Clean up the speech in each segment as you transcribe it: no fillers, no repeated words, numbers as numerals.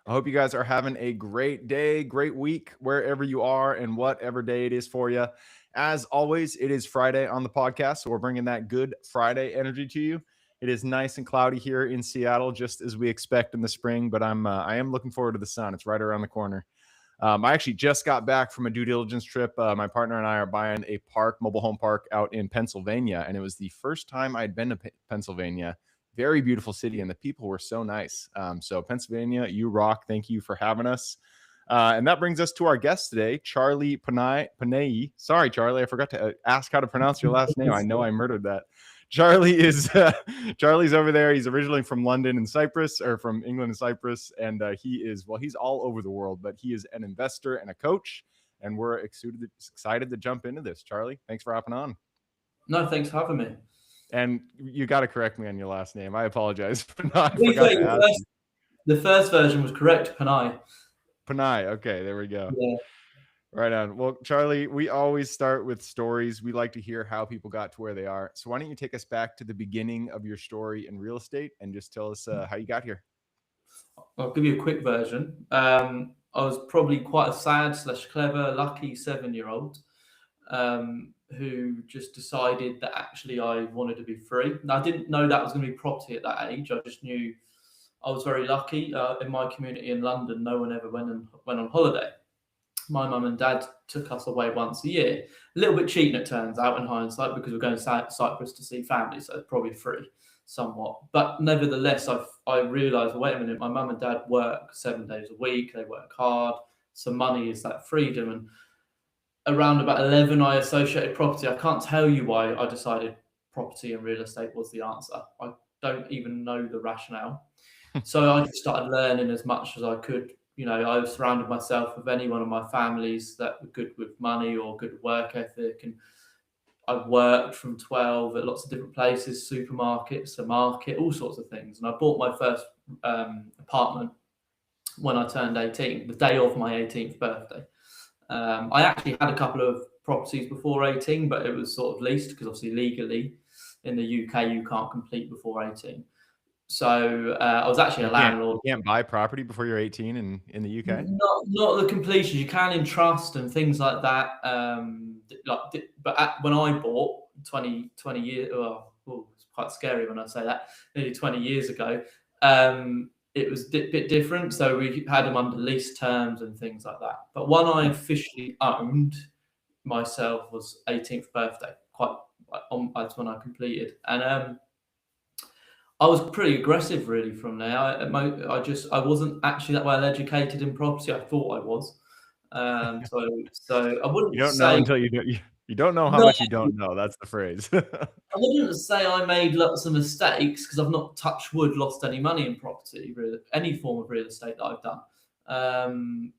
I hope you guys are having a great day, great week, wherever you are and whatever day it is for you. As always, it is Friday on the podcast, so we're bringing that good Friday energy to you. It is nice and cloudy here in Seattle, just as we expect in the spring, but I am looking forward to the sun. It's right around the corner. I actually just got back from a due diligence trip. My partner and I are buying a mobile home park out in Pennsylvania, and it was the first time I'd been to Pennsylvania. Very beautiful city, and the people were so nice. So Pennsylvania, you rock. Thank you for having us. And that brings us to our guest today, Charlie Panay. Sorry, Charlie, I forgot to ask how to pronounce your last name. I know I murdered that. Charlie is Charlie's over there. He's originally from London and Cyprus, or from England and Cyprus, and he's all over the world. But he is an investor and a coach, and we're excited to jump into this. Charlie, thanks for hopping on. No, thanks for having me. And you got to correct me on your last name. I apologize. I To be forgot fair, to ask you. the first version was correct, Panay. Panay. Okay, there we go. Yeah. Right on. Well, Charlie, we always start with stories. We like to hear how people got to where they are. So why don't you take us back to the beginning of your story in real estate and just tell us how you got here? I'll give you a quick version. I was probably quite a sad / clever, lucky 7-year-old who just decided that actually I wanted to be free. Now, I didn't know that was going to be property at that age. I just knew I was very lucky. In my community in London, no one ever went on holiday. My mum and dad took us away once a year. A little bit cheating, it turns out, in hindsight, because we're going to Cyprus to see family, so it's probably free somewhat. But nevertheless, I realised, wait a minute, my mum and dad work 7 days a week. They work hard. So money is that freedom. And around about 11, I associated property. I can't tell you why I decided property and real estate was the answer. I don't even know the rationale. So I just started learning as much as I could. I surrounded myself with any one of my families that were good with money or good work ethic. And I worked from 12 at lots of different places, supermarkets, a market, all sorts of things. And I bought my first apartment when I turned 18, the day of my 18th birthday. I actually had a couple of properties before 18, but it was sort of leased because obviously legally in the UK, you can't complete before 18. So I was actually a landlord. You can't buy property before you're 18 in the UK? Not the completion. You can in trust and things like that. When I bought 20 years, it's quite scary when I say that, nearly 20 years ago, it was a bit different. So we had them under lease terms and things like that. But one I officially owned myself was 18th birthday. That's when I completed. And I was pretty aggressive really from there. I wasn't actually that well educated in property. I thought I was. So I wouldn't. You don't say, know until you don't know how much you don't know. That's the phrase. I wouldn't say I made lots of mistakes because I've not, touched wood, lost any money in property, really, any form of real estate that I've done.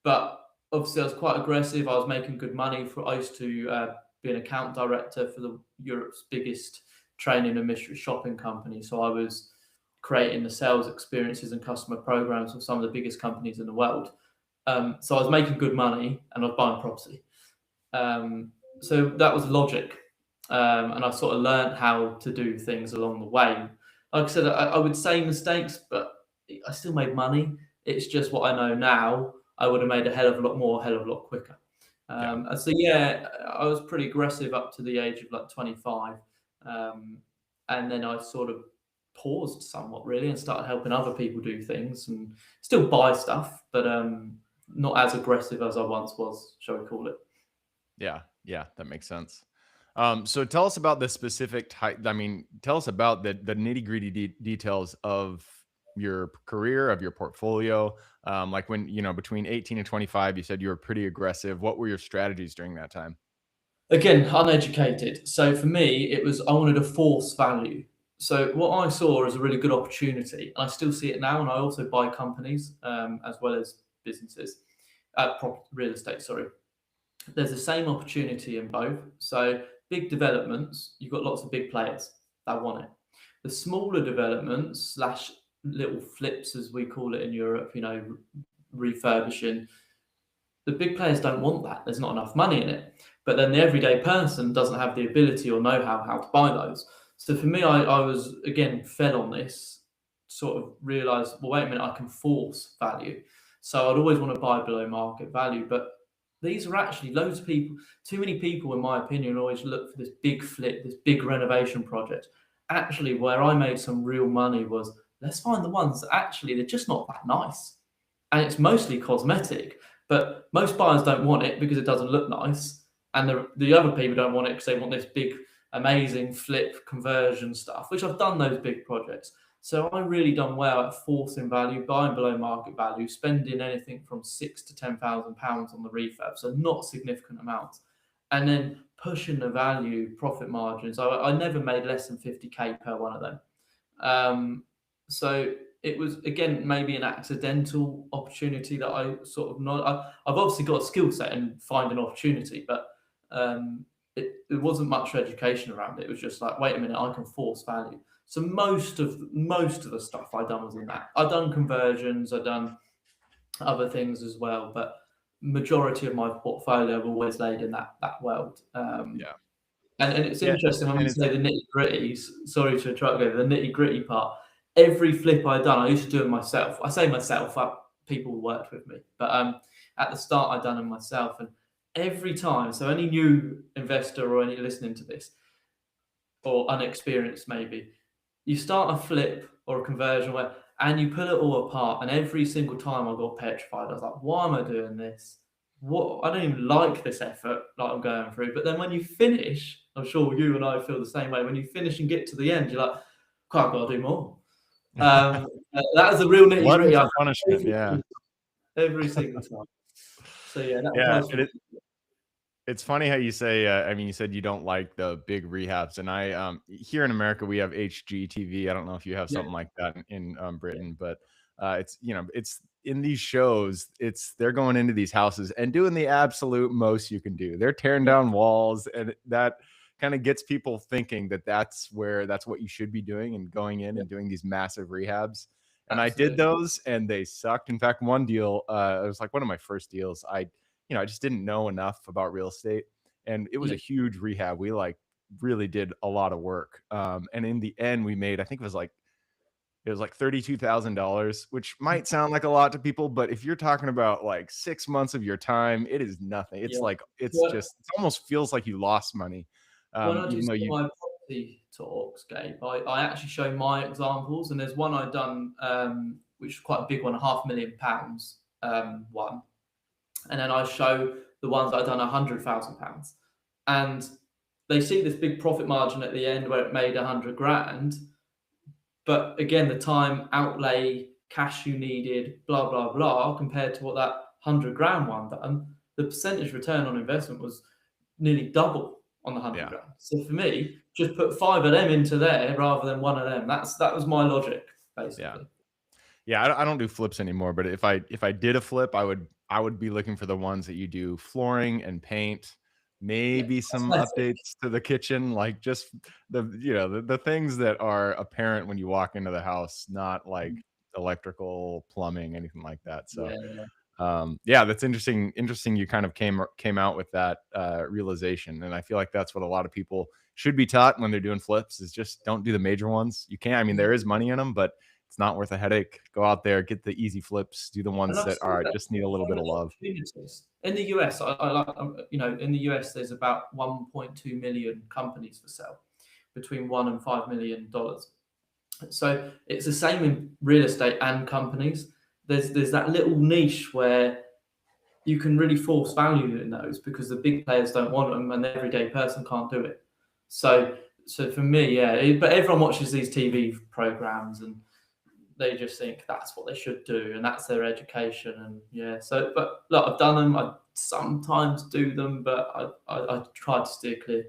But obviously I was quite aggressive. I was making good money. I used to be an account director for Europe's biggest training and mystery shopping company. So I was creating the sales experiences and customer programs for some of the biggest companies in the world. So I was making good money and I was buying property. So that was logic. And I sort of learned how to do things along the way. Like I said, I would say mistakes, but I still made money. It's just what I know now. I would have made a hell of a lot more, a hell of a lot quicker. So yeah, I was pretty aggressive up to the age of like 25. And then I sort of paused somewhat really and started helping other people do things and still buy stuff, but not as aggressive as I once was, shall we call it. Yeah, that makes sense. So tell us about the specific type. I mean, tell us about the nitty-gritty details of your career, of your portfolio. Like when, between 18 and 25, you said you were pretty aggressive. What were your strategies during that time? Again, uneducated. So for me, it was I wanted to force value. So what I saw as a really good opportunity, and I still see it now, and I also buy companies as well as businesses, real estate, sorry. There's the same opportunity in both. So big developments, you've got lots of big players that want it. The smaller developments / little flips, as we call it in Europe, refurbishing, the big players don't want that. There's not enough money in it. But then the everyday person doesn't have the ability or know how to buy those. So for me, I was, again, fed on this. sort of realised, well, wait a minute, I can force value. So I'd always want to buy below market value. But these are actually loads of people, too many people, in my opinion, always look for this big flip, this big renovation project. Actually, where I made some real money was, let's find the ones that actually they're just not that nice. And it's mostly cosmetic, but most buyers don't want it because it doesn't look nice. And the other people don't want it because they want this big, amazing flip conversion stuff, which I've done those big projects. So I really done well at forcing value, buying below market value, spending anything from £6,000 to £10,000 on the refurb, so not significant amounts, and then pushing the value profit margins. I never made less than 50k per one of them. So it was, again, maybe an accidental opportunity that I sort of not. I've obviously got a skill set and find an opportunity, but it wasn't much education around it. It was just like, wait a minute, I can force value. So most of the stuff I done was in that. I've done conversions, I've done other things as well, but majority of my portfolio I've always laid in that world. Yeah. And it's Yeah. interesting when And we it's say the nitty gritties. Sorry to interrupt you. The nitty gritty part. Every flip I done, I used to do it myself. I say myself. People worked with me, but at the start I done them myself. And every time, so any new investor or any listening to this, or unexperienced maybe, you start a flip or a conversion where, and you pull it all apart. And every single time I got petrified. I was like, why am I doing this? What, I don't even like this effort that I'm going through. But then when you finish, I'm sure you and I feel the same way. When you finish and get to the end, you're like, "God, I've got to do more." That is the real nitty glutton gritty. for punishment. Yeah. Every single time. So yeah, that Yeah. was my. It's funny how you say, I mean, you said you don't like the big rehabs, and here in America, we have HGTV. I don't know if you have Yeah, something like that in yeah, Britain, but it's in these shows, they're going into these houses and doing the absolute most you can do. They're tearing yeah, down walls, and that kind of gets people thinking that that's what you should be doing, and going in yeah, and doing these massive rehabs. And I did absolutely. those, and they sucked. In fact, one deal, it was like one of my first deals. I just didn't know enough about real estate, and it was a Yeah, huge rehab. We like really did a lot of work. And in the end, we made, I think it was like $32,000, which might sound like a lot to people, but if you're talking about like 6 months of your time, it is nothing. It's yeah. like, Well, it almost feels like you lost money. when I do Even though some you, of my property talks, Gabe, I actually show my examples, and there's one I've done, which is quite a big one, £500,000 one, and then I show the ones that I've done £100,000, and they see this big profit margin at the end where it made 100 grand, but again, the time outlay, cash you needed, blah blah blah, compared to what that 100 grand one done, the percentage return on investment was nearly double on the 100 yeah, grand. So for me, just put 5 of them into there rather than one of them. That was my logic, yeah. basically. Yeah, I don't do flips anymore, but if I did a flip, I would be looking for the ones that you do flooring and paint, Yeah, maybe some cosmetic. updates to the kitchen, like just the things that are apparent when you walk into the house, not like electrical, plumbing, anything like that. So Yeah, yeah, that's interesting. Interesting. You kind of came out with that realization, and I feel like that's what a lot of people should be taught when they're doing flips: is just don't do the major ones. You can't. I mean, yeah. there is money in them, but it's not worth a headache. Go out there, get the easy flips, do the And ones I've that seen are that just need a little so bit many of love. opportunities in the US. I like, in the US, there's about 1.2 million companies for sale, between $1 and $5 million. So it's the same in real estate and companies. There's that little niche where you can really force value in those because the big players don't want them and the everyday person can't do it. So for me, yeah, but everyone watches these TV programs and they just think that's what they should do and that's their education. And yeah, so but look, I've done them. I sometimes do them, but I try to steer clear.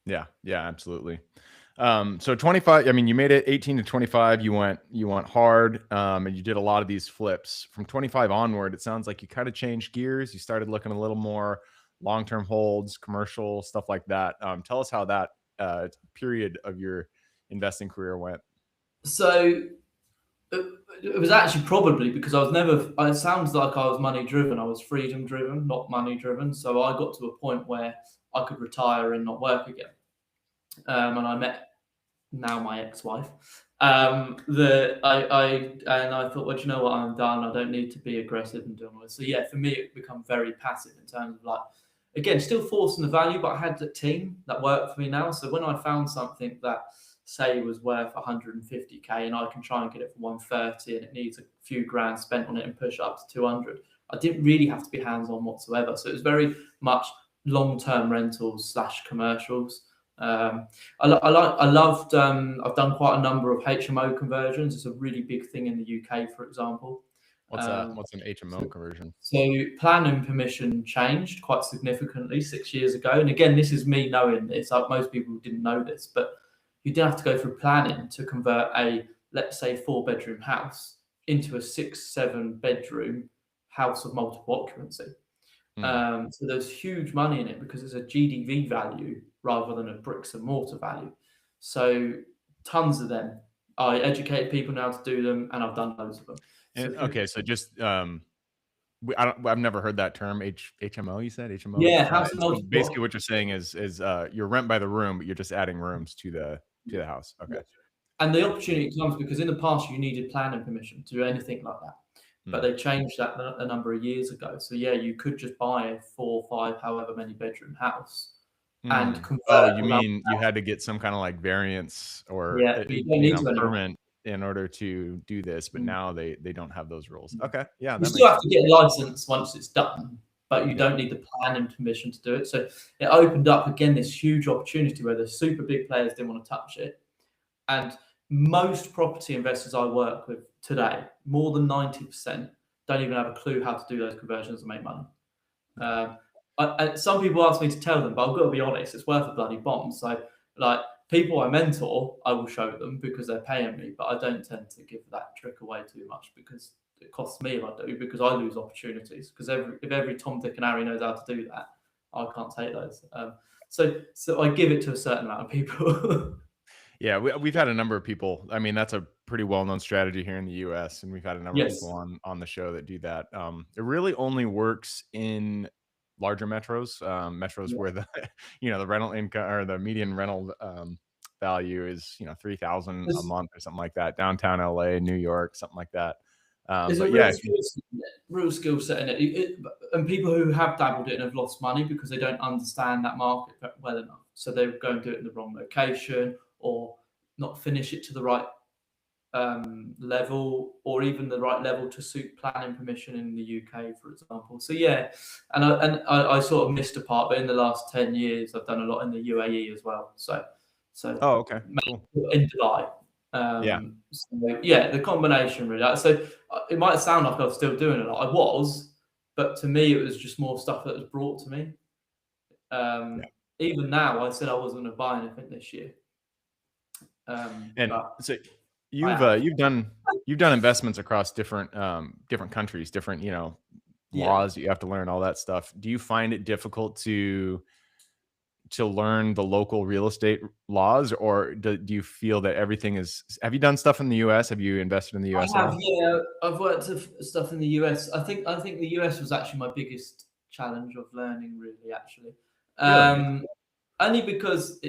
Yeah, yeah, absolutely. So 25, I mean, you made it 18 to 25, you went hard, and you did a lot of these flips. From 25 onward, it sounds like you kind of changed gears. You started looking a little more long-term holds, commercial, stuff like that. Tell us how that period of your investing career went. So it was actually probably because I was never. It sounds like I was money driven. I was freedom driven, not money driven. So I got to a point where I could retire and not work again. And I met now my ex-wife, I thought, well, do you know what, I'm done. I don't need to be aggressive and doing all this. So yeah, for me, it become very passive in terms of like, again, still forcing the value, but I had a team that worked for me now. So when I found something that say was worth 150k and I can try and get it for 130 and it needs a few grand spent on it and push it up to 200, I didn't really have to be hands on whatsoever. So it was very much long term rentals slash commercials. I loved. I've done quite a number of HMO conversions. It's a really big thing in the UK, for example. What's that? What's an HMO conversion? So planning permission changed quite significantly 6 years ago. And again, this is me knowing this. Most people didn't know this, but you didn't have to go through planning to convert a, let's say, 4-bedroom house into a 6-7 bedroom house of multiple occupancy. So there's huge money in it because it's a GDV value rather than a bricks and mortar value. So tons of them. I educate people now to do them, and I've done loads of them. And okay, so just I've never heard that term HMO. You said HMO. Yeah, house of So multiple. basically, what you're saying is you're rent by the room, but you're just adding rooms to the house. Okay. And the opportunity comes because in the past you needed planning permission to do anything like that. But they changed that a number of years ago. So yeah, you could just buy a 4, 5, however many bedroom house and convert. Oh, you mean you had to get some kind of like variance or permit in order to do this, but now they don't have those rules. Okay, yeah, you still have to get a license once it's done, but you don't need the planning permission to do it. So it opened up again this huge opportunity where the super big players didn't want to touch it, and most property investors I work with today, more than 90%, don't even have a clue how to do those conversions and make money. Some people ask me to tell them, but I've got to be honest, it's worth a bloody bomb. So, like, people I mentor, I will show them because they're paying me, but I don't tend to give that trick away too much because it costs me if I do, because I lose opportunities. Because if every Tom, Dick, and Harry knows how to do that, I can't take those. So I give it to a certain amount of people. Yeah, we've had a number of people. I mean, that's a pretty well-known strategy here in the U.S., and we've had a number of people on the show that do that. It really only works in larger metros, where the the rental income or the median rental value is $3,000 a month or something like that. Downtown LA, New York, something like that. There's a real skill set in it, and people who have dabbled it and have lost money because they don't understand that market well enough. So they go and do it in the wrong location, or not finish it to the right level, or even the right level to suit planning permission in the UK, for example. So yeah, and I sort of missed a part, but in the last 10 years, I've done a lot in the UAE as well. So oh, okay, cool. In Dubai. So yeah, the combination really. So it might sound like I was still doing it. I was, but to me, it was just more stuff that was brought to me. Even now, I said I wasn't going to buy anything this year. And so you've done investments across different countries, different laws that you have to learn, all that stuff. Do you find it difficult to learn the local real estate laws, or do you feel that everything is? Have you done stuff in the US? Have you invested in the US? I have, yeah. I've worked stuff in the US. I think the US was actually my biggest challenge of learning, really, actually. Only because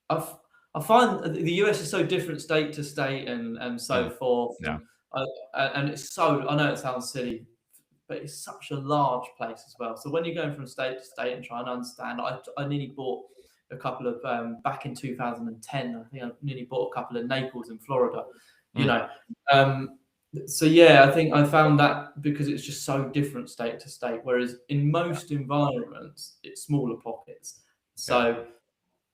I find the US is so different state to state and so forth. Yeah. And it's so, I know it sounds silly, but it's such a large place as well. So when you're going from state to state and trying to understand, I nearly bought a couple of, back in 2010, I think I nearly bought a couple of Naples in Florida, so yeah, I think I found that because it's just so different state to state, whereas in most environments, it's smaller pockets. So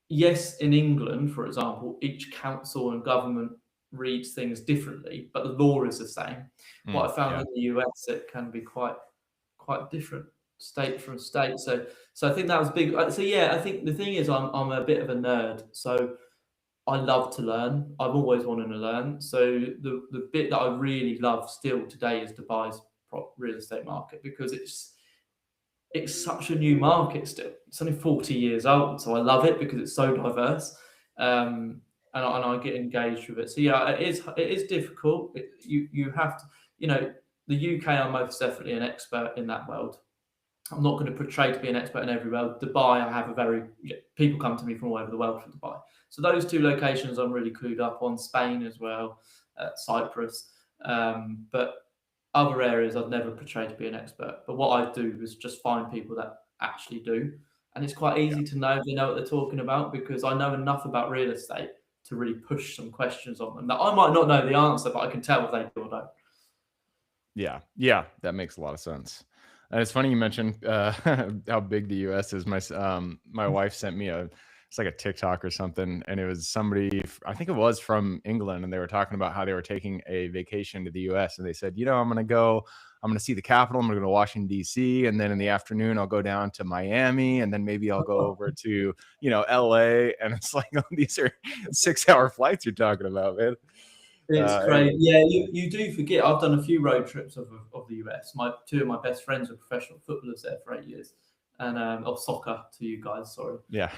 yes, in England, for example, each council and government reads things differently, but the law is the same. What I found in the US, it can be quite different state from state. So I think that was big. So yeah, I think the thing is, I'm a bit of a nerd, so I love to learn. I've always wanted to learn. So the bit that I really love still today is Dubai's real estate market, because it's such a new market still. It's only 40 years old, so I love it because it's so diverse, and I get engaged with it. So yeah, it is difficult. You have to, the UK are most definitely an expert in that world. I'm not going to portray to be an expert in everywhere. Dubai, I have people come to me from all over the world for Dubai. So those two locations I'm really clued up on. Spain as well, Cyprus. But other areas I'd never portray to be an expert. But what I do is just find people that actually do. And it's quite easy to know if they know what they're talking about, because I know enough about real estate to really push some questions on them that I might not know the answer, but I can tell if they do or don't. Yeah, that makes a lot of sense. And it's funny you mentioned how big the U.S. is. My wife sent me it's like a TikTok or something, and it was somebody, I think it was from England, and they were talking about how they were taking a vacation to the U.S. and they said, I'm going to see the Capitol, I'm going to go to Washington D.C., and then in the afternoon I'll go down to Miami, and then maybe I'll go over to L.A. And it's like, these are 6-hour flights you're talking about, man. It's crazy. Yeah, you do forget. I've done a few road trips of the US. Two of my best friends were professional footballers there for 8 years, and of soccer to you guys. Sorry. Yeah.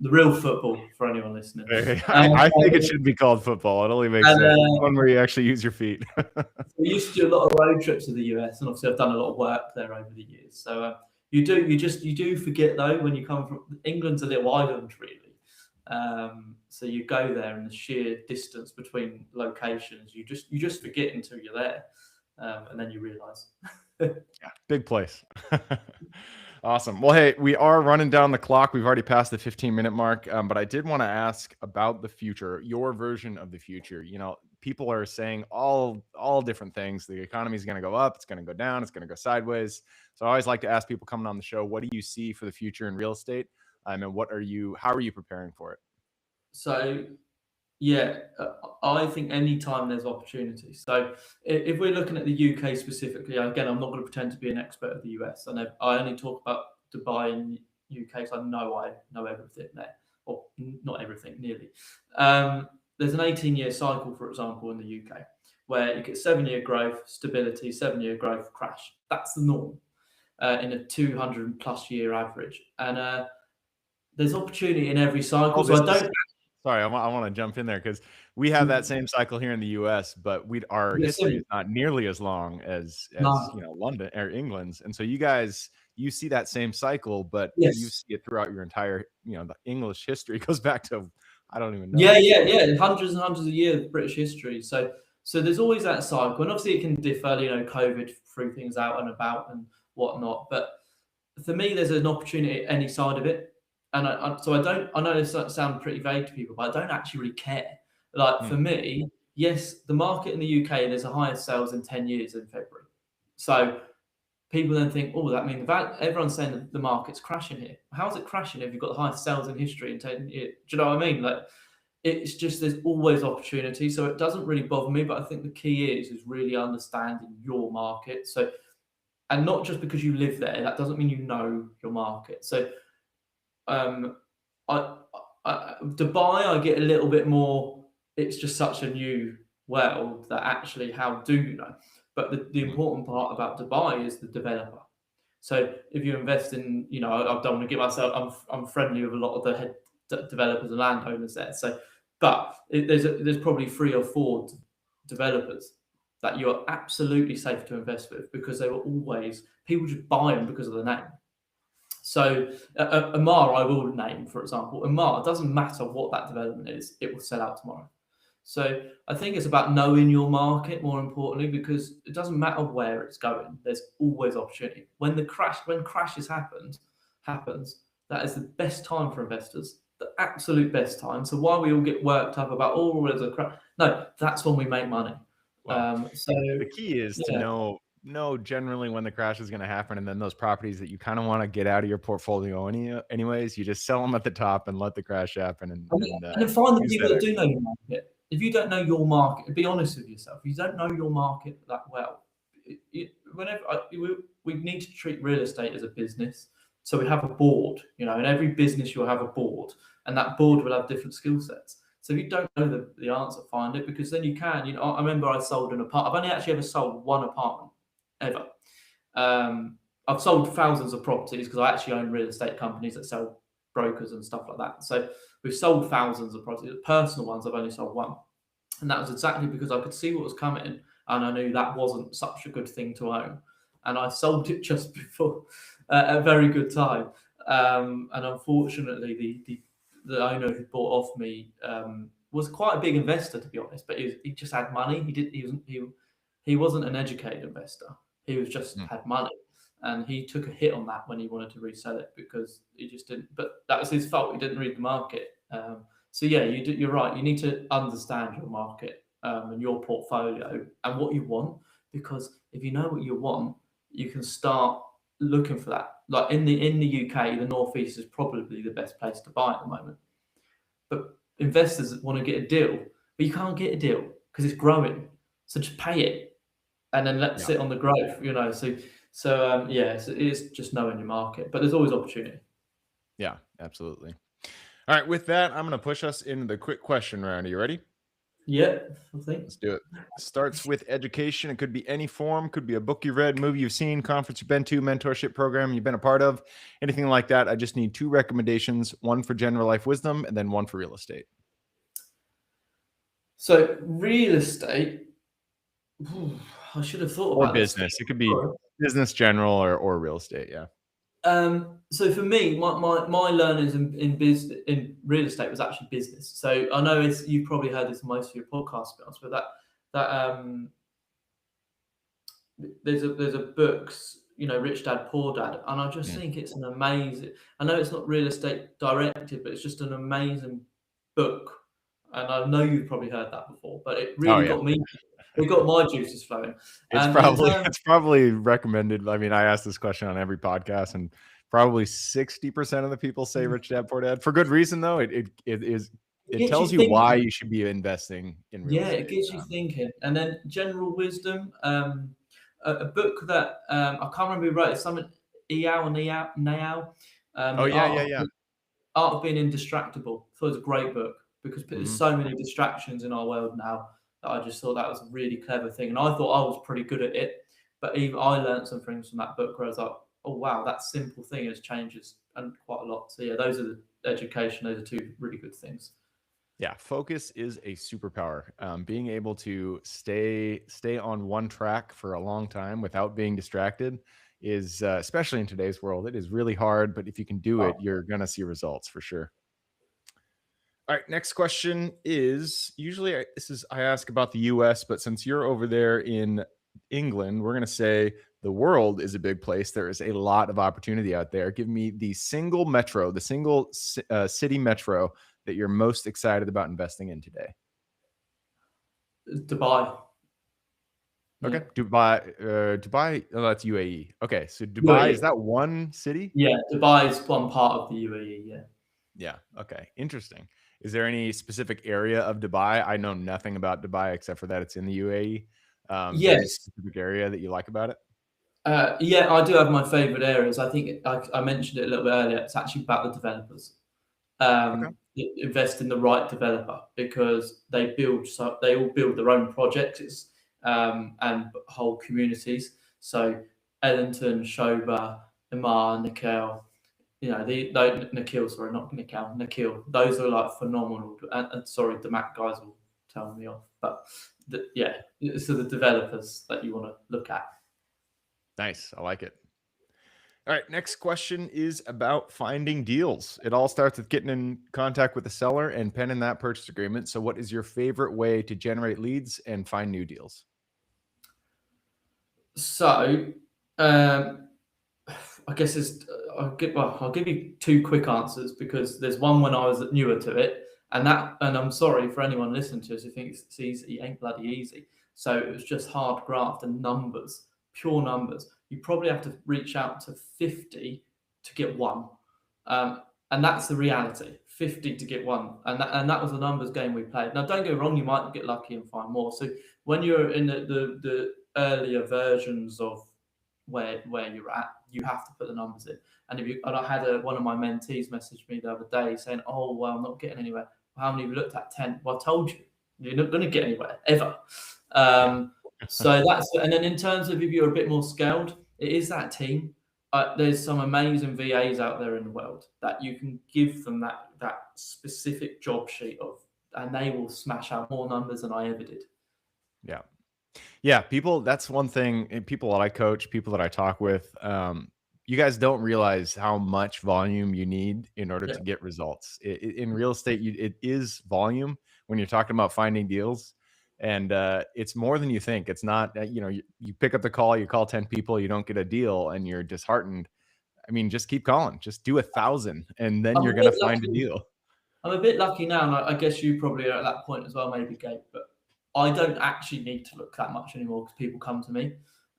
The real football for anyone listening. I think it should be called football. It only makes sense. One where you actually use your feet. We used to do a lot of road trips to the US, and obviously I've done a lot of work there over the years. So you do forget though when you come from England's a little island really. So you go there, and the sheer distance between locations, you just forget until you're there, and then you realize. Yeah, big place. Awesome. Well, hey, we are running down the clock. We've already passed the 15-minute mark, but I did want to ask about the future, your version of the future. People are saying all different things. The economy is going to go up, it's going to go down, it's going to go sideways. So I always like to ask people coming on the show, what do you see for the future in real estate? And how are you preparing for it? So, yeah, I think anytime there's opportunity. So if we're looking at the UK specifically, again, I'm not going to pretend to be an expert of the US. I only talk about Dubai and UK, so I know everything there, or not everything, nearly. There's an 18-year cycle, for example, in the UK, where you get 7-year growth, stability, 7-year growth, crash. That's the norm in a 200+ year average. And there's opportunity in every cycle. Sorry, I want to jump in there because we have that same cycle here in the U.S., but our history is not nearly as long as London or England's, and so you see that same cycle, but you see it throughout your entire the English history goes back to I don't even know. Yeah, hundreds and hundreds of years of British history. So there's always that cycle, and obviously it can differ. COVID threw things out and about and whatnot, but for me, there's an opportunity at any side of it. And I know this sounds pretty vague to people, but I don't actually really care. For me, yes, the market in the UK, there's the highest sales in 10 years in February. So people then think, that means everyone's saying that the market's crashing here. How is it crashing if you've got the highest sales in history in 10 years? Do you know what I mean? It's just there's always opportunity. So it doesn't really bother me, but I think the key is really understanding your market. So, and not just because you live there, that doesn't mean you know your market. So Dubai, I get a little bit more. It's just such a new world that actually, how do you know? But the important part about Dubai is the developer. So if you invest in, I don't want to give myself. I'm friendly with a lot of the head developers and landowners there. So, but there's probably 3 or 4 developers that you're absolutely safe to invest with because they were always people just buy them because of the name. So Amar, I will name, for example. Amar, it doesn't matter what that development is, it will sell out tomorrow. So I think it's about knowing your market more importantly, because it doesn't matter where it's going. There's always opportunity. When crashes happens, that is the best time for investors, the absolute best time. So why we all get worked up about, there's a crash. No, that's when we make money. Well, so the key is to know generally when the crash is going to happen, and then those properties that you kind of want to get out of your portfolio anyways, you just sell them at the top and let the crash happen, and then find the people that do know your market. If you don't know your market, be honest with yourself. If you don't know your market that well, we need to treat real estate as a business. So we have a board, in every business you'll have a board, and that board will have different skill sets. So if you don't know the answer, find it, because then you can. I remember I sold an apartment. I've only actually ever sold one apartment, ever. I've sold thousands of properties because I actually own real estate companies that sell brokers and stuff like that. So we've sold thousands of properties. Personal ones, I've only sold one. And that was exactly because I could see what was coming, and I knew that wasn't such a good thing to own. And I sold it just before at a very good time. And unfortunately, the owner who bought off me was quite a big investor, to be honest. But he just had money. He wasn't an educated investor. He was just Mm. had money, and he took a hit on that when he wanted to resell it because he just didn't. But that was his fault. He didn't read the market. So yeah, you're right. You need to understand your market and your portfolio and what you want, because if you know what you want, you can start looking for that. Like in the UK, the Northeast is probably the best place to buy at the moment. But investors want to get a deal, but you can't get a deal because it's growing. So just pay it and then let it Yeah. sit on the growth. So yeah, so it is just knowing your market, but there's always opportunity. Yeah, absolutely. All right, with that, I'm going to push us into the quick question round. Are you ready? Yeah, I think. Let's do it. Starts with education. It could be any form, could be a book you read, movie you've seen, conference you've been to, mentorship program you've been a part of, anything like that. I just need 2 recommendations, one for general life wisdom and then one for real estate. So real estate, I should have thought Or about this. business. It could be business general or real estate. Yeah. So for me, my learnings in real estate was actually business. So I know you've probably heard this in most of your podcasts, to be honest, but that there's a books, Rich Dad Poor Dad, and I just think it's an amazing. I know it's not real estate directed, but it's just an amazing book, and I know you've probably heard that before, but it really got me. It got my juices flowing. It's probably recommended. I mean, I ask this question on every podcast, and probably 60% of the people say Rich Dad Poor Dad for good reason. Though it tells you why you should be investing in real estate. Yeah, it gets you thinking. And then general wisdom, a book that I can't remember who wrote it. Someone Niao. Yeah. Art of Being Indistractable. I thought it was a great book because there's so many distractions in our world now that I just thought that was a really clever thing. And I thought I was pretty good at it, but even I learned some things from that book where I was like, oh wow, that simple thing has changed and quite a lot. So yeah, those are the education. Those are 2 really good things. Yeah, focus is a superpower. Being able to stay on one track for a long time without being distracted is, especially in today's world, it is really hard. But if you can do it, you're gonna see results for sure. All right, next question is usually I ask about the U.S., but since you're over there in England, we're gonna say the world is a big place. There is a lot of opportunity out there. Give me the single city metro that you're most excited about investing in today. Dubai. Okay, Dubai. Oh, that's UAE. Okay, so Dubai, is that one city? Yeah, Dubai is one part of the UAE. Yeah. Yeah. Okay. Interesting. Is there any specific area of Dubai? I know nothing about Dubai except for that it's in the UAE. Is there any Yes. specific area that you like about it? Yeah, I do have my favorite areas. I think I mentioned it a little bit earlier. It's actually about the developers. Okay. Invest in the right developer because they all build their own projects and whole communities. So Ellington, Shoba, Imar, Nikhil, Nikhil, sorry, not Nikhil, Nikhil. Those are like phenomenal. And sorry, the Mac guys will tell me off, but so the developers that you want to look at. Nice. I like it. All right. Next question is about finding deals. It all starts with getting in contact with the seller and penning that purchase agreement. So, what is your favorite way to generate leads and find new deals? So, I guess I'll give you 2 quick answers because there's one when I was newer to it, and I'm sorry for anyone listening to us who thinks it's easy. It ain't bloody easy. So it was just hard graft and numbers, pure numbers. You probably have to reach out to 50 to get one, and that's the reality. 50 to get one, and that was the numbers game we played. Now, don't get me wrong, you might get lucky and find more. So when you're in the earlier versions of where you're at, you have to put the numbers in. And I had one of my mentees message me the other day saying, "Oh, well, I'm not getting anywhere. Well, how many have you looked at? 10. Well, I told you, you're not going to get anywhere ever." So and then in terms of if you're a bit more scaled, it is that team. There's some amazing VAs out there in the world that you can give them that specific job sheet and they will smash out more numbers than I ever did. Yeah, people, that's one thing. People that I coach, people that I talk with, you guys don't realize how much volume you need in order Yeah. to get results. In real estate, it is volume when you're talking about finding deals, and it's more than you think. It's not, you pick up the call, you call 10 people, you don't get a deal, and you're disheartened. I mean, just keep calling, just do 1,000, and then I'm you're a gonna bit find a lucky. deal. I'm a bit lucky now, and I guess you probably are at that point as well, maybe Gabe. But I don't actually need to look that much anymore because people come to me.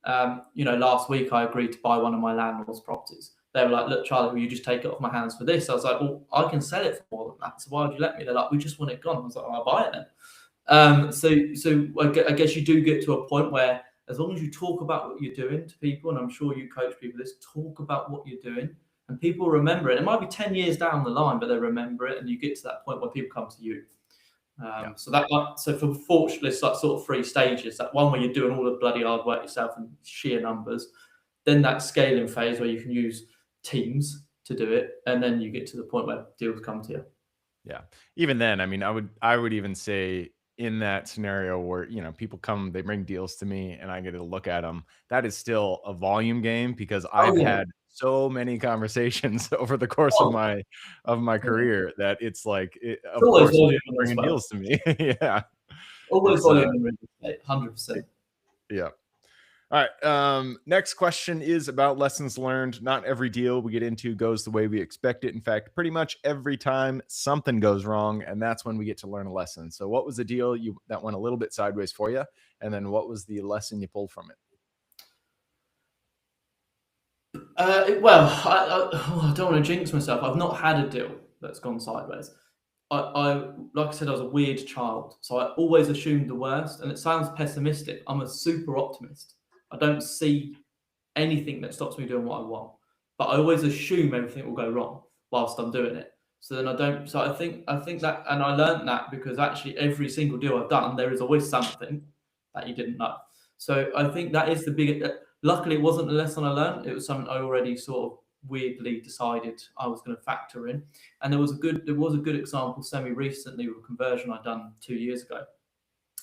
Last week I agreed to buy one of my landlord's properties. They were like, "Look, Charlie, will you just take it off my hands for this?" I was like, "Well, I can sell it for more than that. So why would you let me?" They're like, "We just want it gone." I was like, "Well, I'll buy it then." So I guess you do get to a point where, as long as you talk about what you're doing to people, and I'm sure you coach people this, talk about what you're doing, and people remember it. It might be 10 years down the line, but they remember it, and you get to that point where people come to you. Yeah. Fortunately, it's like sort of three stages. That one where you're doing all the bloody hard work yourself and sheer numbers, then that scaling phase where you can use teams to do it, and then you get to the point where deals come to you. Yeah. Even then, I mean, I would even say in that scenario where, people come, they bring deals to me and I get to look at them, that is still a volume game because Oh I've yeah, had so many conversations over the course of oh, my yeah. career that it's like, It's of always course, volume people as bringing well. deals to me. Yeah. Always It's volume in real estate, it- 100%. yeah. All right. Next question is about lessons learned. Not every deal we get into goes the way we expect it. In fact, pretty much every time something goes wrong, and that's when we get to learn a lesson. So, what was the deal that went a little bit sideways for you, and then what was the lesson you pulled from it? I don't want to jinx myself. I've not had a deal that's gone sideways. Like I said, I was a weird child, so I always assumed the worst. And it sounds pessimistic. I'm a super optimist. I don't see anything that stops me doing what I want, but I always assume everything will go wrong whilst I'm doing it. So then I don't. So I think that, and I learned that because actually every single deal I've done, there is always something that you didn't know. So I think that is the big. Luckily, it wasn't a lesson I learned. It was something I already sort of weirdly decided I was going to factor in. And there was a good example semi recently with a conversion I'd done 2 years ago.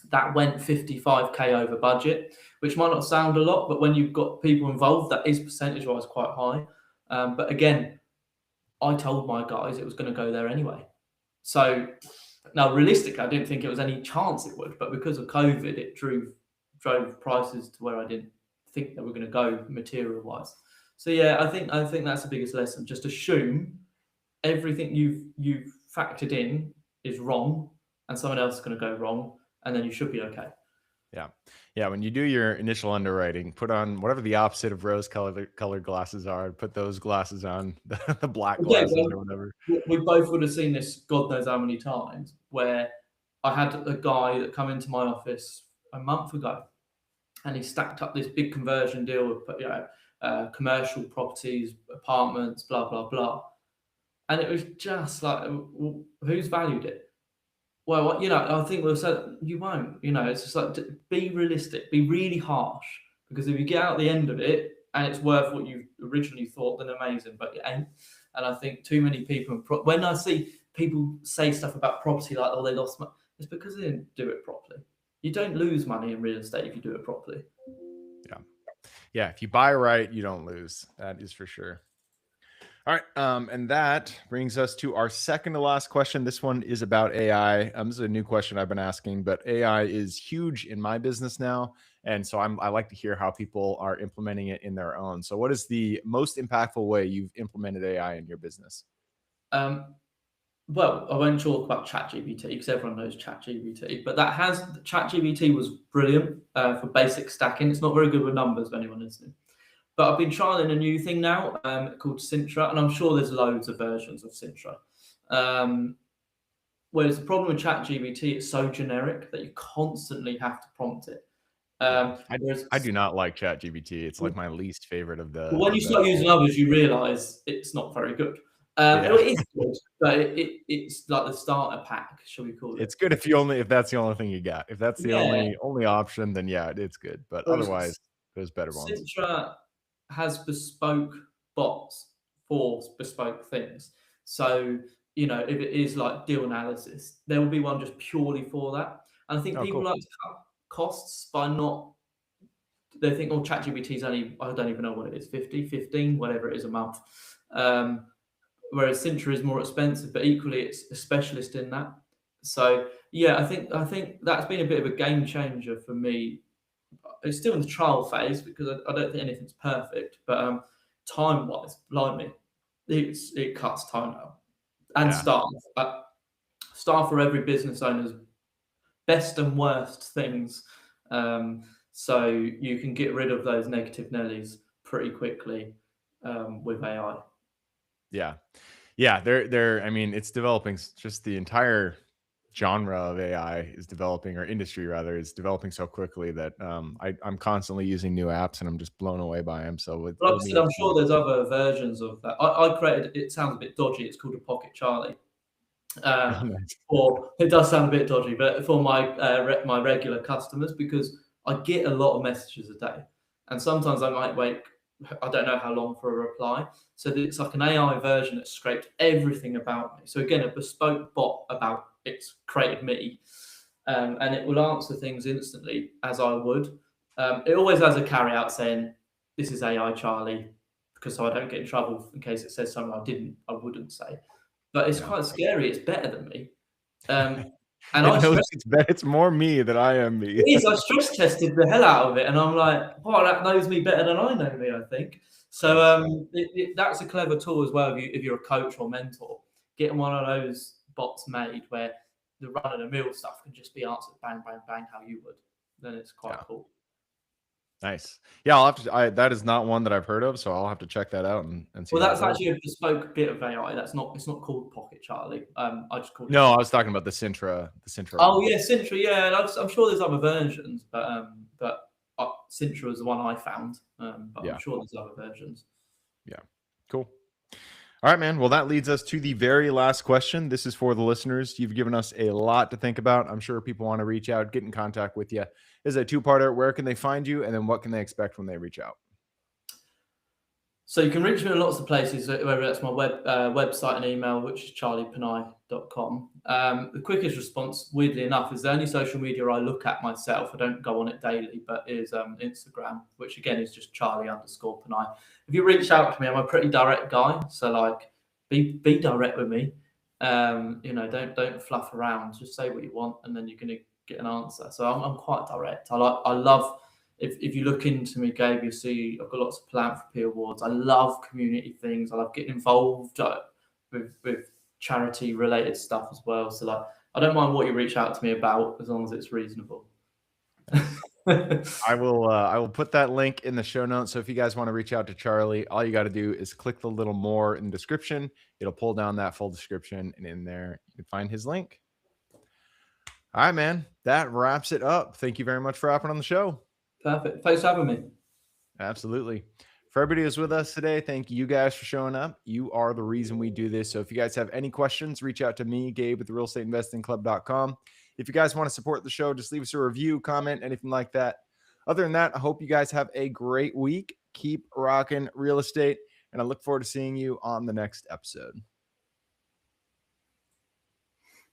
That went 55k over budget, which might not sound a lot, but when you've got people involved, that is percentage wise quite high. But again, I told my guys it was going to go there anyway. So now, realistically, I didn't think it was any chance it would, but because of COVID, it drove prices to where I didn't think they were going to go material wise. So yeah, I think that's the biggest lesson. Just assume everything you've factored in is wrong, and someone else is going to go wrong, and then you should be okay. Yeah. Yeah. When you do your initial underwriting, put on whatever the opposite of rose colored glasses are, put those glasses on, the black Okay, glasses well, or whatever. we both would have seen this God knows how many times where I had a guy that come into my office a month ago and he stacked up this big conversion deal with commercial properties, apartments, blah, blah, blah. And it was just like, who's valued it? Well, I think we'll say you won't. It's just like be realistic, be really harsh, because if you get out the end of it and it's worth what you originally thought, then amazing. But it ain't. And I think too many people, when I see people say stuff about property like, "Oh, they lost money," it's because they didn't do it properly. You don't lose money in real estate if you do it properly. Yeah. Yeah. If you buy right, you don't lose. That is for sure. All right. And that brings us to our second to last question. This one is about AI. This is a new question I've been asking, but AI is huge in my business now. And so I like to hear how people are implementing it in their own. So, what is the most impactful way you've implemented AI in your business? Um, Well, I won't talk about ChatGPT because everyone knows ChatGPT, but ChatGPT was brilliant for basic stacking. It's not very good with numbers for anyone listening. But I've been trialing a new thing now called Sintra, and I'm sure there's loads of versions of Sintra. Whereas the problem with ChatGPT, it's so generic that you constantly have to prompt it. Yeah. I Whereas do not like ChatGPT. It's like my least favorite But when you of the start using others, you realise it's not very good. yeah. It is good, but it's like the starter pack, shall we call it? It's good if that's the only thing you got. If that's the Yeah. only option, then yeah, it's good. But Whereas otherwise, there's better ones. Sintra has bespoke bots for bespoke things. So, if it is like deal analysis, there will be one just purely for that. And I think Oh, people cool. like to cut costs by not they think, oh, ChatGPT is only, I don't even know what it is, 50, 15, whatever it is a month. Whereas Sintra is more expensive, but equally it's a specialist in that. So yeah, I think that's been a bit of a game changer for me. It's still in the trial phase because I don't think anything's perfect, but time wise, blimey, it cuts time out. And Yeah. staff for every business owner's best and worst things. So you can get rid of those negative Nellies pretty quickly with AI. Yeah. Yeah. They're, I mean, it's developing just the entire genre of AI is developing, or industry rather, is developing so quickly that I'm constantly using new apps and I'm just blown away by them. So Like it'll I be said, I'm interesting. sure there's other versions of that. I created, it sounds a bit dodgy, it's called a Pocket Charlie. Oh, nice. Or it does sound a bit dodgy, but for my regular customers, because I get a lot of messages a day, and sometimes I might wait. I don't know how long for a reply. So it's like an AI version that scraped everything about me. So again, a bespoke bot about it's created me, and it will answer things instantly as I would. It always has a carry out saying, "This is AI Charlie," because so I don't get in trouble in case it says something I wouldn't say. But it's Yeah. quite scary. It's better than me. And It I knows stress it's more me than I am me. it is. I stress tested the hell out of it, and I'm like, "Wow, that knows me better than I know me." I think so. Nice. That's a clever tool as well. If you're a coach or mentor, getting one of those bots made where the run of the mill stuff can just be answered bang, bang, bang how you would, then it's quite Yeah. cool. Nice. Yeah, I'll have to. That is not one that I've heard of, so I'll have to check that out and see Well, how it that's goes. actually a bespoke bit of AI. That's not. It's not called Pocket Charlie. I just called it No, I Pocket. was talking about the Sintra Oh one. yeah, Sintra. Yeah, and I'm sure there's other versions, but Sintra was the one I found. But I'm Yeah. sure there's other versions. Yeah. Cool. All right, man. Well, that leads us to the very last question. This is for the listeners. You've given us a lot to think about. I'm sure people want to reach out, get in contact with you. This is a two-parter. Where can they find you, and then what can they expect when they reach out? So you can reach me in lots of places, whether that's my website and email, which is charliepanay.com. The quickest response, weirdly enough, is the only social media I look at myself. I don't go on it daily, but is Instagram, which again is just Charlie_Panay. If you reach out to me, I'm a pretty direct guy, so like be direct with me. Don't fluff around. Just say what you want, and then you're gonna get an answer. So I'm quite direct. I love. If you look into me, Gabe, you see I've got lots of philanthropy awards. I love community things. I love getting involved with charity related stuff as well. So like, I don't mind what you reach out to me about as long as it's reasonable. Nice. I will put that link in the show notes. So if you guys want to reach out to Charlie, all you got to do is click the little more in the description. It'll pull down that full description, and in there you can find his link. All right, man. That wraps it up. Thank you very much for hopping on the show. Perfect. Thanks for having me. Absolutely. For everybody who's with us today, thank you guys for showing up. You are the reason we do this. So if you guys have any questions, reach out to me, Gabe, at the realestateinvestingclub.com. If you guys want to support the show, just leave us a review, comment, anything like that. Other than that, I hope you guys have a great week. Keep rocking real estate, and I look forward to seeing you on the next episode.